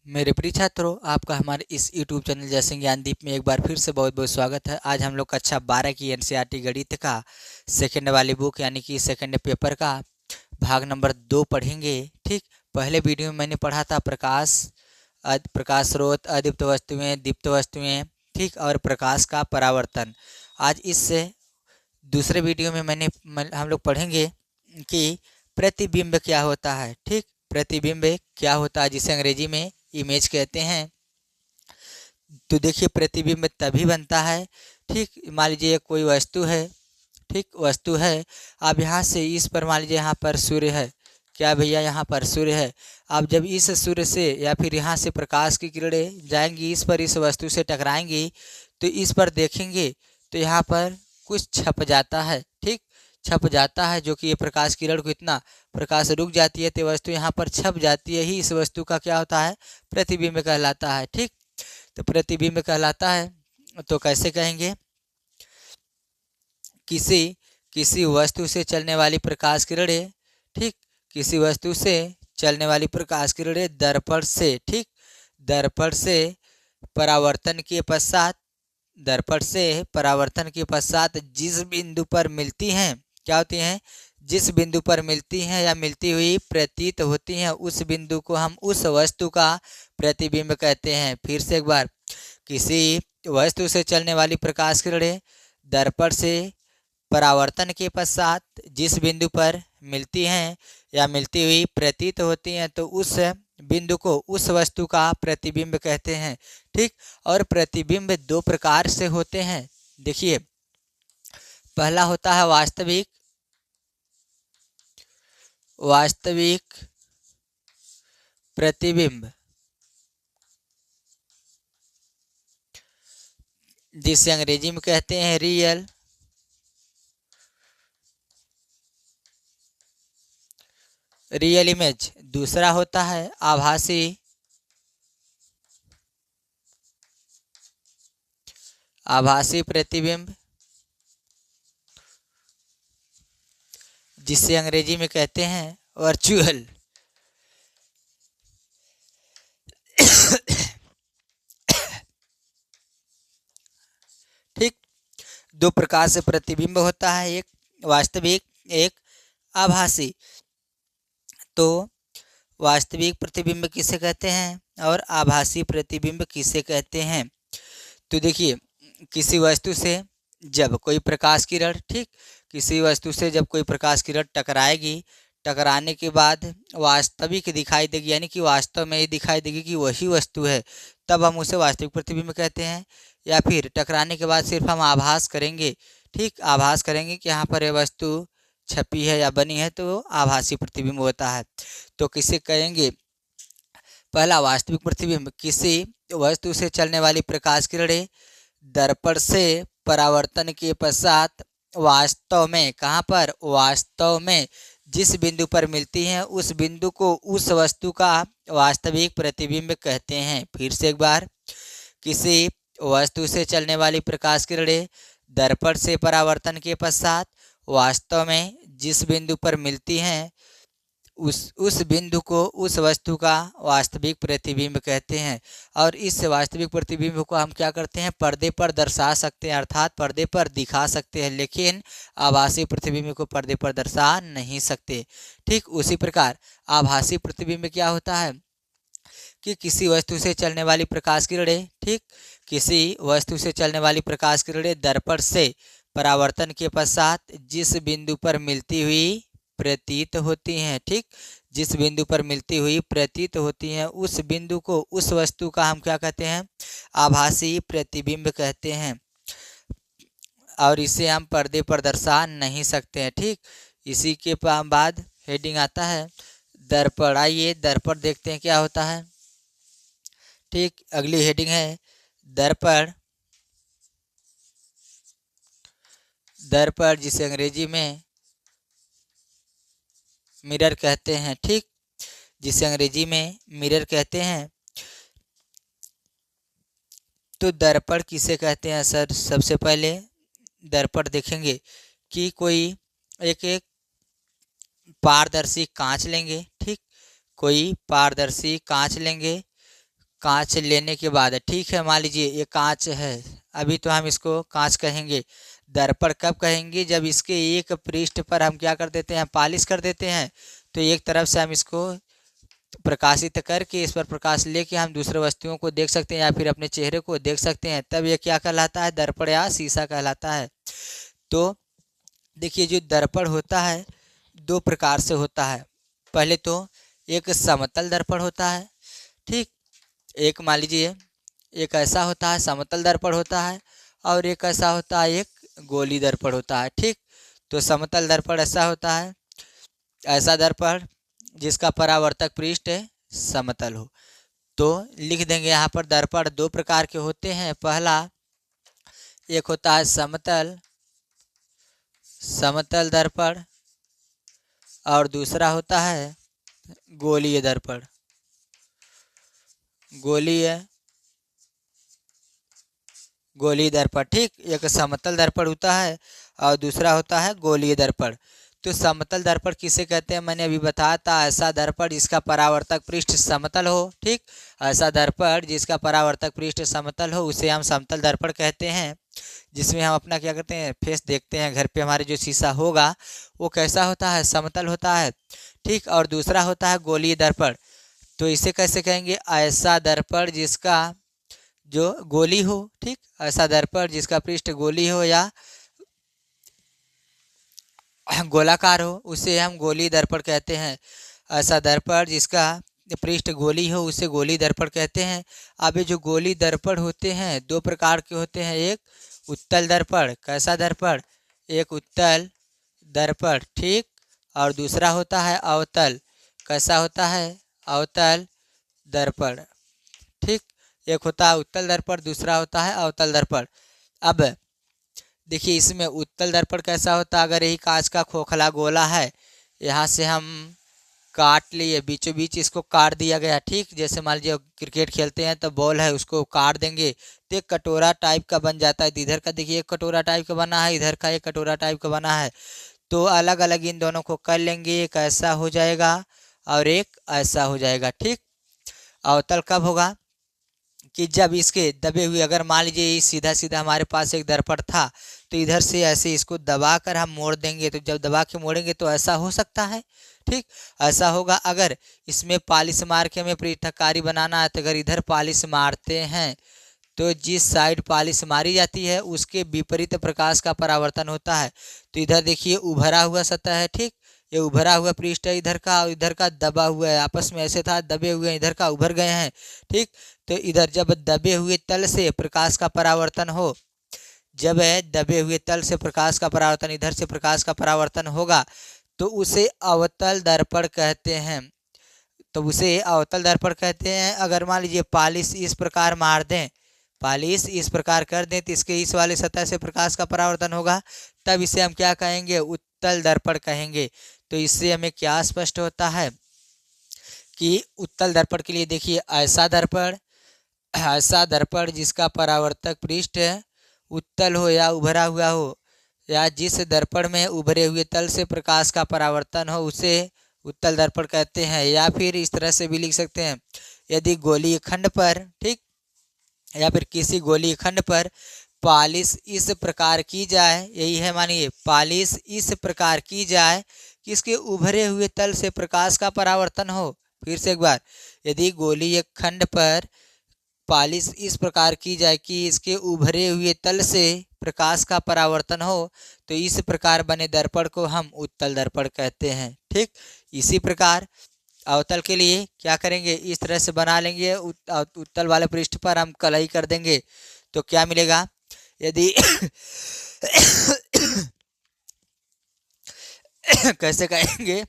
मेरे प्रिय छात्रों, आपका हमारे इस YouTube चैनल जैसे ज्ञानदीप में एक बार फिर से बहुत बहुत स्वागत है। आज हम लोग कक्षा 12 की एनसीईआरटी गणित का सेकंड वाली बुक यानी कि सेकंड पेपर का भाग नंबर 2 पढ़ेंगे। ठीक, पहले वीडियो में मैंने पढ़ा था प्रकाश स्रोत, अदीप्त वस्तुएं, दीप्त वस्तुएं, ठीक, और प्रकाश का परावर्तन। आज इस दूसरे वीडियो में हम लोग पढ़ेंगे कि प्रतिबिंब क्या होता है। ठीक, प्रतिबिंब क्या होता है जिसे अंग्रेजी में इमेज कहते हैं। तो देखिए, प्रतिबिंब तभी बनता है, ठीक, मान लीजिए कोई वस्तु है, ठीक, वस्तु है। अब यहाँ से इस पर मान लीजिए यहाँ पर सूर्य है, क्या भैया, यहाँ पर सूर्य है। अब जब इस सूर्य से या फिर यहाँ से प्रकाश की किरणें जाएंगी, इस पर, इस वस्तु से टकराएंगी, तो इस पर देखेंगे तो यहाँ पर कुछ छप जाता है, ठीक, छप जाता है, जो कि ये प्रकाश किरण को इतना प्रकाश रुक जाती है तो वस्तु यहाँ पर छप जाती है ही, इस वस्तु का क्या होता है, प्रतिबिंब कहलाता है। ठीक, तो प्रतिबिंब कहलाता है। तो कैसे कहेंगे, किसी किसी वस्तु से चलने वाली प्रकाश किरणें, ठीक, किसी वस्तु से चलने वाली प्रकाश किरणें दर्पण से, ठीक, दर्पण से परावर्तन के पश्चात, दर्पण से परावर्तन के पश्चात जिस बिंदु पर मिलती हैं, क्या होती हैं, जिस बिंदु पर मिलती हैं या मिलती हुई प्रतीत होती हैं, उस बिंदु को हम उस वस्तु का प्रतिबिंब कहते हैं। फिर से एक बार, किसी वस्तु से चलने वाली प्रकाश किरणें दर्पण से परावर्तन के पश्चात जिस बिंदु पर मिलती हैं या मिलती हुई प्रतीत होती हैं, तो उस बिंदु को उस वस्तु का प्रतिबिंब कहते हैं। ठीक, और प्रतिबिंब दो प्रकार से होते हैं। देखिए, पहला होता है वास्तविक प्रतिबिंब, जिसे अंग्रेजी में कहते हैं रियल इमेज। दूसरा होता है आभासी प्रतिबिंब, जिसे अंग्रेजी में कहते हैं वर्चुअल। ठीक, दो प्रकार से प्रतिबिंब होता है, एक वास्तविक, एक आभासी। तो वास्तविक प्रतिबिंब किसे कहते हैं और आभासी प्रतिबिंब किसे कहते हैं। तो देखिए, किसी वस्तु से जब कोई प्रकाश किरण, ठीक, किसी वस्तु से जब कोई प्रकाश किरण टकराएगी, टकराने के बाद वास्तविक दिखाई देगी, यानी कि वास्तव में ये दिखाई देगी कि वही वस्तु है, तब हम उसे वास्तविक प्रतिबिंब कहते हैं। या फिर टकराने के बाद सिर्फ हम आभास करेंगे, ठीक, आभास करेंगे कि यहाँ पर यह वस्तु छपी है या बनी है, तो आभासी प्रतिबिंब होता है। तो किसे कहेंगे, पहला वास्तविक प्रतिबिंब, किसी वस्तु से चलने वाली प्रकाश किरणें दर्पण से परावर्तन के पश्चात वास्तव में, कहाँ पर, वास्तव में जिस बिंदु पर मिलती हैं, उस बिंदु को उस वस्तु का वास्तविक प्रतिबिंब कहते हैं। फिर से एक बार, किसी वस्तु से चलने वाली प्रकाश किरणें दर्पण से परावर्तन के पश्चात वास्तव में जिस बिंदु पर मिलती हैं, उस बिंदु को उस वस्तु का वास्तविक प्रतिबिंब कहते हैं। और इस वास्तविक प्रतिबिंब को हम क्या करते हैं, पर्दे पर दर्शा सकते हैं, अर्थात पर्दे पर दिखा सकते हैं, लेकिन आभासी प्रतिबिंब को पर्दे पर दर्शा नहीं सकते। ठीक, उसी प्रकार आभासी प्रतिबिंब क्या होता है कि किसी वस्तु से चलने वाली प्रकाश किरणें, ठीक, किसी वस्तु से चलने वाली प्रकाश किरणें दर्पण से परावर्तन के पश्चात जिस बिंदु पर मिलती हुई प्रतीत होती हैं, ठीक, जिस बिंदु पर मिलती हुई प्रतीत होती हैं, उस बिंदु को उस वस्तु का हम क्या कहते हैं, आभासी प्रतिबिंब कहते हैं। और इसे हम पर्दे पर दर्शा नहीं सकते हैं। ठीक, इसी के बाद हेडिंग आता है दर्पण। आइए दर्पण देखते हैं क्या होता है। ठीक, अगली हेडिंग है दर्पण। दर्पण जिसे अंग्रेजी में मिरर कहते हैं, ठीक, जिसे अंग्रेजी में मिरर कहते हैं। तो दर्पण किसे कहते हैं सर, सबसे पहले दर्पण देखेंगे कि कोई एक पारदर्शी कांच लेंगे, ठीक, कोई पारदर्शी कांच लेंगे, कांच लेने के बाद, ठीक है, मान लीजिए ये कांच है, अभी तो हम इसको कांच कहेंगे। दर्पण कब कहेंगे? जब इसके एक पृष्ठ पर हम क्या कर देते हैं, पॉलिश कर देते हैं। तो एक तरफ से हम इसको प्रकाशित करके इस पर प्रकाश लेके हम दूसरे वस्तुओं को देख सकते हैं या फिर अपने चेहरे को देख सकते हैं, तब ये क्या कहलाता है? दर्पण या शीशा कहलाता है। तो देखिए, जो दर्पण होता है दो प्रकार से होता है। पहले तो एक समतल दर्पण होता है, ठीक। एक मान लीजिए एक ऐसा होता है समतल दर्पण होता है, और एक ऐसा होता है एक गोली दर्पण होता है, ठीक। तो समतल दर्पण ऐसा होता है, ऐसा दर्पण जिसका परावर्तक पृष्ठ समतल हो। तो लिख देंगे यहाँ पर दर्पण दो प्रकार के होते हैं। पहला एक होता है समतल दर्पण, और दूसरा होता है गोलीय दर्पण। गोलीय दर्पण, ठीक। एक समतल दर्पण होता है और दूसरा होता है गोलीय दर्पण। तो समतल दर्पण किसे कहते हैं? मैंने अभी बताया था, ऐसा दर्पण जिसका परावर्तक पृष्ठ समतल हो, ठीक। ऐसा दर्पण जिसका परावर्तक पृष्ठ समतल हो उसे हम समतल दर्पण कहते हैं, जिसमें हम अपना क्या करते हैं, फेस देखते हैं। घर पे हमारे जो शीशा होगा वो कैसा होता है? समतल होता है, ठीक। और दूसरा होता है गोलीय दर्पण। तो इसे कैसे कहेंगे? ऐसा दर्पण जिसका जो गोली हो, ठीक। ऐसा दर्पण जिसका पृष्ठ गोली हो या गोलाकार हो उसे हम गोली दर्पण कहते हैं। ऐसा दर्पण जिसका पृष्ठ गोली हो उसे गोली दर्पण कहते हैं। अब ये जो गोली दर्पण होते हैं दो प्रकार के होते हैं। एक उत्तल दर्पण, कैसा दर्पण? एक उत्तल दर्पण, ठीक। और दूसरा होता है अवतल, कैसा होता है? अवतल दर्पण, ठीक। एक होता है उत्तल दर्पण, दूसरा होता है अवतल दर्पण। अब देखिए इसमें उत्तल दर्पण कैसा होता है? अगर यही कांच का खोखला गोला है, यहाँ से हम काट लिए, बीचों बीच इसको काट दिया गया, ठीक। जैसे मान लीजिए क्रिकेट खेलते हैं तो बॉल है उसको काट देंगे तो एक कटोरा टाइप का बन जाता है। इधर का देखिए एक कटोरा टाइप का बना है, इधर का एक कटोरा टाइप का बना है। तो अलग अलग इन दोनों को कर लेंगे, एक ऐसा हो जाएगा और एक ऐसा हो जाएगा, ठीक। अवतल कब होगा? कि जब इसके दबे हुए, अगर मान लीजिए सीधा सीधा हमारे पास एक दर्पण था तो इधर से ऐसे इसको दबा कर हम मोड़ देंगे, तो जब दबा के मोड़ेंगे तो ऐसा हो सकता है, ठीक। ऐसा होगा। अगर इसमें पॉलिश मार के हमें पृथककारी बनाना है तो अगर इधर पॉलिश मारते हैं तो जिस साइड पॉलिश मारी जाती है उसके विपरीत प्रकाश का परावर्तन होता है। तो इधर देखिए उभरा हुआ सतह है, ठीक। ये उभरा हुआ पृष्ठ है इधर का, और इधर का दबा हुआ है, आपस में ऐसे था दबे हुए हैं, इधर का उभर गए हैं, ठीक। तो इधर जब दबे हुए तल से प्रकाश का परावर्तन हो, जब दबे हुए तल से प्रकाश का परावर्तन, इधर से प्रकाश का परावर्तन होगा तो उसे अवतल दर्पण कहते हैं। तो उसे अवतल दर्पण कहते हैं। अगर मान लीजिए पॉलिश इस प्रकार मार दें, पॉलिश इस प्रकार कर दें तो इसके इस वाले सतह से प्रकाश का परावर्तन होगा, तब इसे हम क्या कहेंगे? उत्तल दर्पण कहेंगे। तो इससे हमें क्या स्पष्ट होता है कि उत्तल दर्पण के लिए देखिए ऐसा दर्पण जिसका परावर्तक पृष्ठ उत्तल हो या उभरा हुआ हो, या जिस दर्पण में उभरे हुए तल से प्रकाश का परावर्तन हो उसे उत्तल दर्पण कहते हैं। या फिर इस तरह से भी लिख सकते हैं, यदि गोलीय खंड पर, ठीक, या फिर किसी गोलीय खंड पर पॉलिश इस प्रकार की जाए, यही है, मानिए पॉलिश इस प्रकार की जाए कि इसके उभरे हुए तल से प्रकाश का परावर्तन हो। फिर से एक बार, यदि गोलीय खंड पर पॉलिश इस प्रकार की जाए कि इसके उभरे हुए तल से प्रकाश का परावर्तन हो तो इस प्रकार बने दर्पण को हम उत्तल दर्पण कहते हैं, ठीक। इसी प्रकार अवतल के लिए क्या करेंगे? इस तरह से बना लेंगे, उत्तल वाले पृष्ठ पर हम कलई कर देंगे तो क्या मिलेगा? यदि कैसे कहेंगे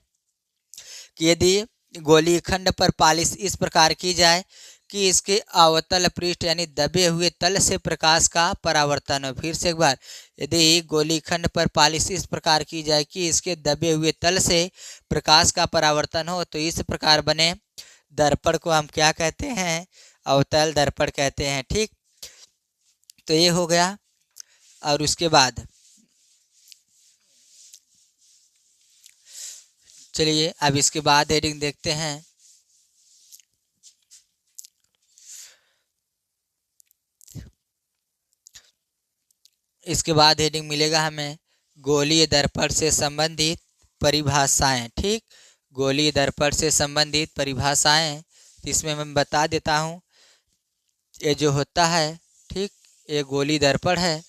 कि यदि गोली खंड पर पॉलिश इस प्रकार की जाए कि इसके अवतल पृष्ठ यानी दबे हुए तल से प्रकाश का परावर्तन हो। फिर से एक बार, यदि गोली खंड पर पॉलिश इस प्रकार की जाए कि इसके दबे हुए तल से प्रकाश का परावर्तन हो तो इस प्रकार बने दर्पण को हम क्या कहते हैं? अवतल दर्पण कहते हैं, ठीक। तो ये हो गया। और उसके बाद चलिए अब इसके बाद हेडिंग देखते हैं। इसके बाद हेडिंग मिलेगा हमें गोलीय दर्पण से संबंधित परिभाषाएं। ठीक, गोलीय दर्पण से संबंधित परिभाषाएं, इसमें मैं बता देता हूँ। ये जो होता है, ठीक, ये गोली दर्पण है।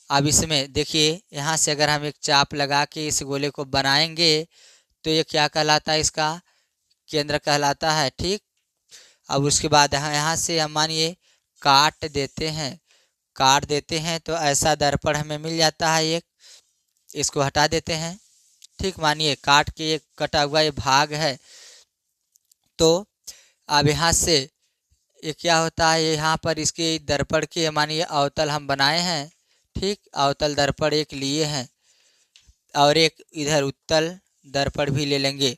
अब इसमें देखिए, यहाँ से अगर हम एक चाप लगा के इस गोले को बनाएंगे तो ये क्या कहलाता है, इसका केंद्र कहलाता है। ठीक, अब उसके बाद यहाँ से हम मानिए काट देते हैं तो ऐसा दर्पण हमें मिल जाता है एक। इसको हटा देते हैं। ठीक, मानिए काट के एक कटा हुआ ये भाग है। तो अब यहाँ से ये क्या होता है, यहाँ पर इसके दर्पण के मानिए अवतल हम बनाए हैं। ठीक, अवतल दर्पण एक लिए हैं और एक इधर उत्तल दर्पण भी ले लेंगे।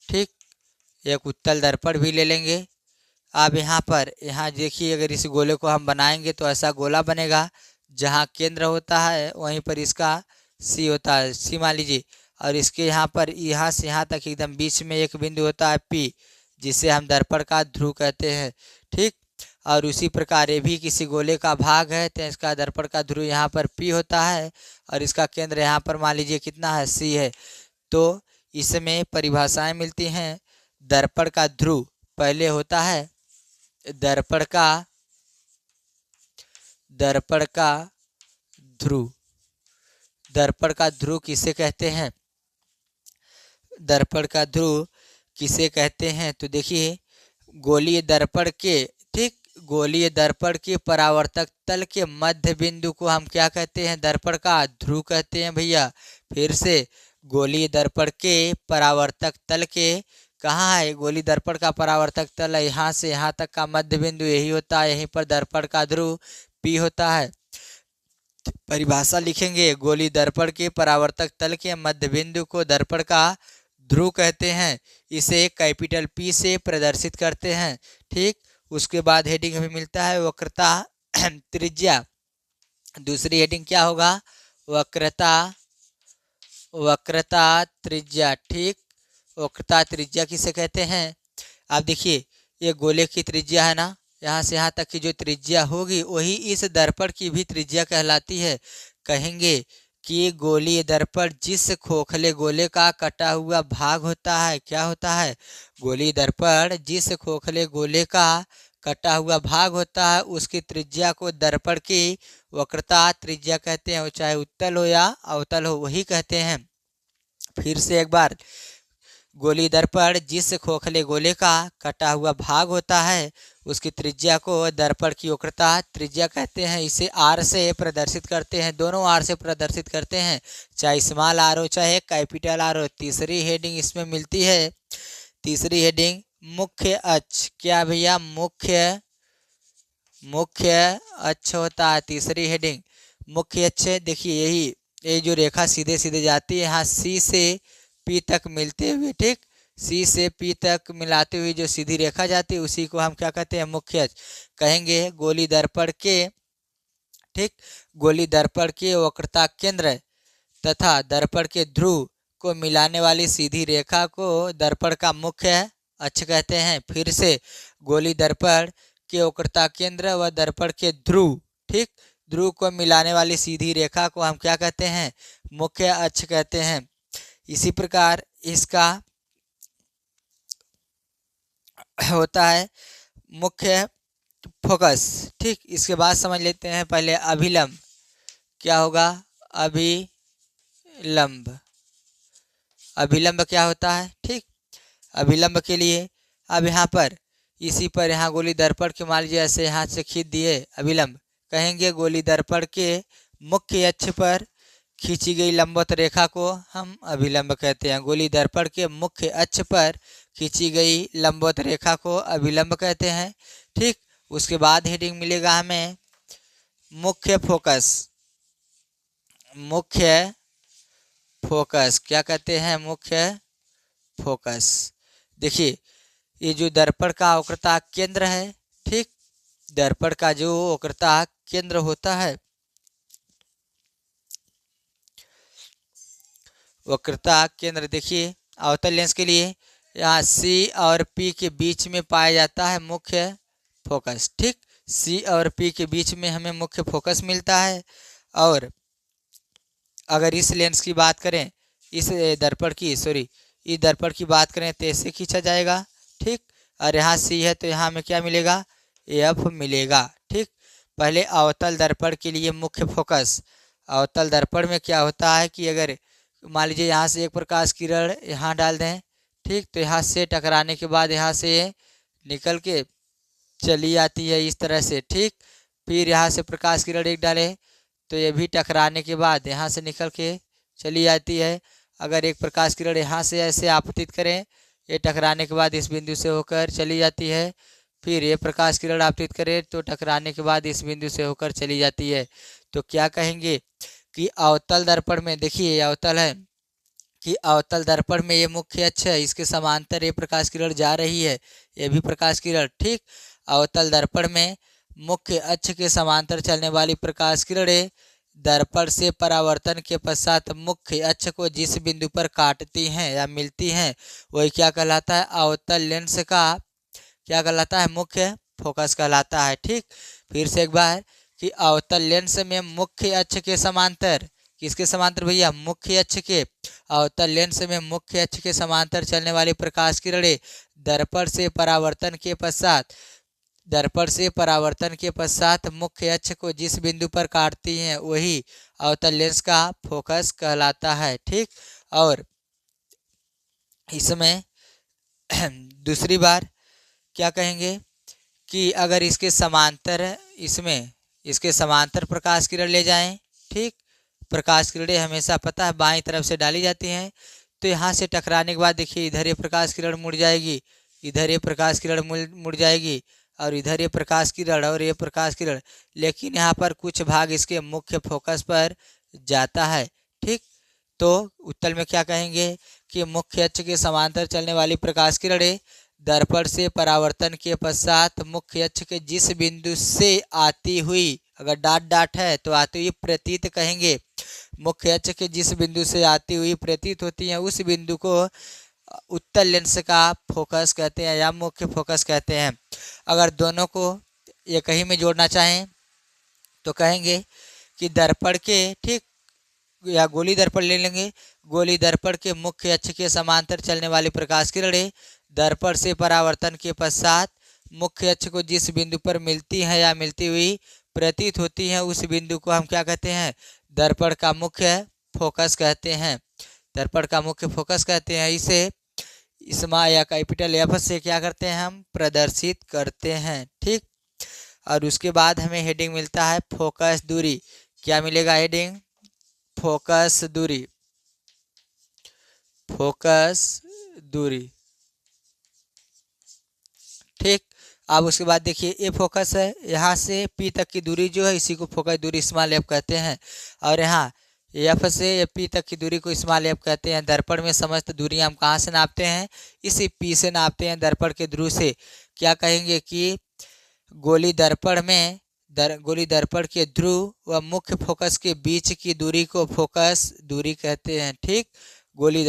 ठीक, एक उत्तल दर्पण भी ले लेंगे। अब यहाँ देखिए, अगर इस गोले को हम बनाएंगे तो ऐसा गोला बनेगा जहाँ केंद्र होता है वहीं पर इसका सी होता है, सी मान लीजिए। और इसके यहाँ से यहाँ तक एकदम बीच में एक बिंदु होता है पी, जिसे हम दर्पण का ध्रुव कहते हैं। ठीक, और उसी प्रकार ये भी किसी गोले का भाग है तो इसका दर्पण का ध्रुव यहाँ पर पी होता है और इसका केंद्र यहाँ पर मान लीजिए कितना है, सी है। तो इसमें परिभाषाएं मिलती हैं। दर्पण का ध्रुव पहले होता है दर्पण का ध्रुव। दर्पण का ध्रुव किसे कहते हैं, दर्पण का ध्रुव किसे कहते हैं? तो देखिए, गोलीय दर्पण के, ठीक, गोलीय दर्पण के परावर्तक तल के मध्य बिंदु को हम क्या कहते हैं, दर्पण का ध्रुव कहते हैं भैया। फिर से, गोलीय दर्पण के परावर्तक तल के, कहाँ है गोलीय दर्पण का परावर्तक तल? यहाँ से यहाँ तक का मध्य बिंदु यही होता है, यहीं पर दर्पण का ध्रुव पी होता है। परिभाषा लिखेंगे, गोलीय दर्पण के परावर्तक तल के मध्य बिंदु को दर्पण का ध्रुव कहते हैं। इसे कैपिटल पी से प्रदर्शित करते हैं। ठीक, उसके बाद हेडिंग हमें मिलता है वक्रता त्रिज्या। दूसरी हेडिंग क्या होगा, वक्रता त्रिज्या। ठीक, वक्रता त्रिज्या किसे कहते हैं? आप देखिए, ये गोले की त्रिज्या है ना, यहाँ से यहाँ तक की जो त्रिज्या होगी वही इस दर्पण की भी त्रिज्या कहलाती है। कहेंगे कि गोलीय दर्पण जिस खोखले गोले का कटा हुआ भाग होता है, क्या होता है, गोलीय दर्पण जिस खोखले गोले का कटा हुआ भाग होता है उसकी त्रिज्या को दर्पण की वक्रता त्रिज्या कहते हैं। वो चाहे उत्तल हो या अवतल हो, वही कहते हैं। फिर से एक बार, गोलीय दर्पण जिस खोखले गोले का कटा हुआ भाग होता है उसकी त्रिज्या को दर्पण की वक्रता त्रिज्या कहते हैं। इसे आर से प्रदर्शित करते हैं, दोनों आर से प्रदर्शित करते हैं, चाहे स्मॉल आर हो चाहे कैपिटल आर हो। तीसरी हेडिंग इसमें मिलती है, तीसरी हेडिंग मुख्य अक्ष। क्या भैया, मुख्य अक्ष होता है तीसरी हेडिंग, मुख्य अक्ष। देखिए, यही जो रेखा सीधे सीधे जाती है यहाँ सी से पी तक मिलते हुए, ठीक, सी से पी तक मिलाते हुए जो सीधी रेखा जाती है उसी को हम क्या कहते हैं, मुख्य अक्ष कहेंगे। गोलीय दर्पण के, ठीक, गोलीय दर्पण के वक्रता केंद्र तथा दर्पण के ध्रुव को मिलाने वाली सीधी रेखा को दर्पण का मुख्य अक्ष कहते हैं। फिर से, गोलीय दर्पण के वक्रता केंद्र व दर्पण के ध्रुव, ठीक, ध्रुव को मिलाने वाली सीधी रेखा को हम क्या कहते हैं, मुख्य अक्ष कहते हैं। इसी प्रकार इसका होता है मुख्य फोकस। ठीक, इसके बाद समझ लेते हैं पहले अभिलंब। क्या होगा, अभिलंब। अभिलंब क्या होता है? ठीक, अभिलंब के लिए अब यहाँ पर इसी पर यहाँ गोलीय दर्पण के मान लीजिए ऐसे यहाँ से खींच दिए अभिलंब, कहेंगे गोलीय दर्पण के मुख्य अक्ष पर खींची गई लंबवत रेखा को हम अभिलंब कहते हैं। गोलीय दर्पण के मुख्य अक्ष पर खींची गई लंबवत रेखा को अभिलंब कहते हैं। ठीक, उसके बाद हेडिंग मिलेगा हमें मुख्य फोकस। मुख्य फोकस क्या कहते हैं, मुख्य फोकस। देखिए, ये जो दर्पण का वक्रता केंद्र है, ठीक, दर्पण का जो वक्रता केंद्र होता है, वक्रता केंद्र देखिए अवतल लेंस के लिए यहाँ सी और पी के बीच में पाया जाता है मुख्य फोकस। ठीक, सी और पी के बीच में हमें मुख्य फोकस मिलता है। और अगर इस लेंस की बात करें, इस दर्पण की इस दर्पण की बात करें तो ऐसे खींचा जाएगा, ठीक। और यहाँ सी है तो यहाँ हमें क्या मिलेगा, एफ मिलेगा, ठीक। पहले अवतल दर्पण के लिए मुख्य फोकस। अवतल दर्पण में क्या होता है कि अगर मान लीजिए यहाँ से एक प्रकाश किरण यहाँ डाल दें, ठीक, तो यहाँ से टकराने के बाद यहाँ से निकल के चली आती है इस तरह से, ठीक। फिर यहाँ से प्रकाश किरण एक डालें तो ये भी टकराने के बाद यहाँ से निकल के चली आती है। अगर एक प्रकाश किरण यहाँ से ऐसे आपतित करें, ये टकराने के बाद इस बिंदु से होकर चली जाती है। फिर ये प्रकाश किरण आपतित करें तो टकराने के बाद इस बिंदु से होकर चली जाती है। तो क्या कहेंगे कि अवतल दर्पण में, देखिए ये अवतल है, कि अवतल दर्पण में ये मुख्य अक्ष है, इसके समांतर ये प्रकाश किरण जा रही है, ये भी प्रकाश किरण, ठीक। अवतल दर्पण में मुख्य अक्ष के समांतर चलने वाली प्रकाश किरणें दर्पण से परावर्तन के पश्चात मुख्य अक्ष को जिस बिंदु पर काटती हैं या मिलती हैं वही क्या कहलाता है, अवतल लेंस का क्या कहलाता है, मुख्य फोकस कहलाता है, ठीक। फिर से एक बार कि अवतल लेंस में मुख्य अक्ष के समांतर, किसके समांतर भैया, मुख्य अक्ष के, अवतल लेंस में मुख्य अक्ष के समांतर चलने वाली प्रकाश किरणें दर्पण से परावर्तन के पश्चात मुख्य अक्ष को जिस बिंदु पर काटती हैं वही अवतल लेंस का फोकस कहलाता है, ठीक। और इसमें दूसरी बार क्या कहेंगे कि अगर इसके समांतर प्रकाश किरण ले जाएं, ठीक। प्रकाश किरणें हमेशा पता है बाईं तरफ से डाली जाती हैं, तो यहाँ से टकराने के बाद देखिए इधर ये प्रकाश किरण मुड़ जाएगी, इधर ये प्रकाश किरण मुड़ जाएगी, और इधर ये प्रकाश किरण और ये प्रकाश किरण, लेकिन यहाँ पर कुछ भाग इसके मुख्य फोकस पर जाता है, ठीक। तो उत्तर में क्या कहेंगे कि मुख्य अक्ष के समांतर चलने वाली प्रकाश किरणें दर्पण से परावर्तन के पश्चात मुख्य अक्ष के जिस बिंदु से आती हुई, अगर डॉट है तो आती हुई प्रतीत कहेंगे, मुख्य अक्ष के जिस बिंदु से आती हुई प्रतीत होती है उस बिंदु को उत्तल लेंस का फोकस कहते हैं या मुख्य फोकस कहते हैं। अगर दोनों को एक ही में जोड़ना चाहें तो कहेंगे कि दर्पण के, ठीक, या गोली दर्पण ले लेंगे, गोली दर्पण के मुख्य अक्ष के समांतर चलने वाली प्रकाश किरणें दर्पण से परावर्तन के पश्चात मुख्य अक्ष को जिस बिंदु पर मिलती है या मिलती हुई प्रतीत होती है उस बिंदु को हम क्या कहते हैं, दर्पण का मुख्य फोकस कहते हैं, दर्पण का मुख्य फोकस कहते हैं। इसे स्मॉल या कैपिटल एफ से क्या करते हैं, हम प्रदर्शित करते हैं, ठीक। और उसके बाद हमें हेडिंग मिलता है फोकस दूरी। क्या मिलेगा हेडिंग, फोकस दूरी, फोकस दूरी, ठीक। अब उसके बाद देखिए ये फोकस है, यहाँ से पी तक की दूरी जो है इसी को फोकस दूरी स्मॉल एफ कहते हैं, और यहाँ एफ से पी तक की दूरी को स्मॉल एफ कहते हैं। दर्पण में समस्त दूरी हम कहाँ से नापते हैं, इसी पी से नापते हैं, दर्पण के ध्रुव से। क्या कहेंगे कि गोली दर्पण के ध्रुव व मुख्य फोकस के बीच की दूरी को फोकस दूरी कहते हैं, ठीक। गोली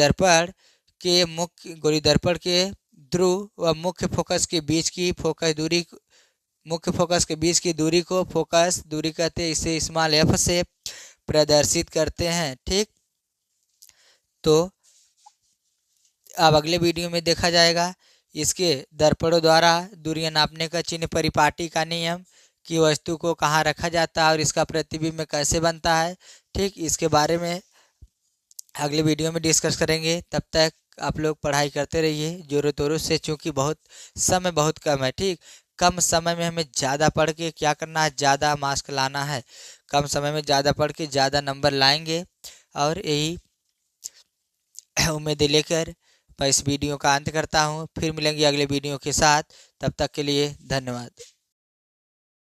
दर्पण के ध्रुव व मुख्य फोकस के बीच की दूरी को फोकस दूरी कहते हैं, इसे स्मॉल एफ से प्रदर्शित करते हैं, ठीक। तो अब अगले वीडियो में देखा जाएगा इसके दर्पणों द्वारा दूरियां नापने का चिन्ह, परिपाटी का नियम, कि वस्तु को कहाँ रखा जाता है और इसका प्रतिबिंब कैसे बनता है, ठीक। इसके बारे में अगले वीडियो में डिस्कस करेंगे। तब तक आप लोग पढ़ाई करते रहिए जोरों तोरों से, चूँकि समय बहुत कम है, ठीक। कम समय में हमें ज़्यादा पढ़ के क्या करना है, ज़्यादा मार्क्स लाना है। कम समय में ज़्यादा पढ़ के ज़्यादा नंबर लाएंगे, और यही उम्मीद लेकर मैं इस वीडियो का अंत करता हूँ। फिर मिलेंगे अगले वीडियो के साथ, तब तक के लिए धन्यवाद।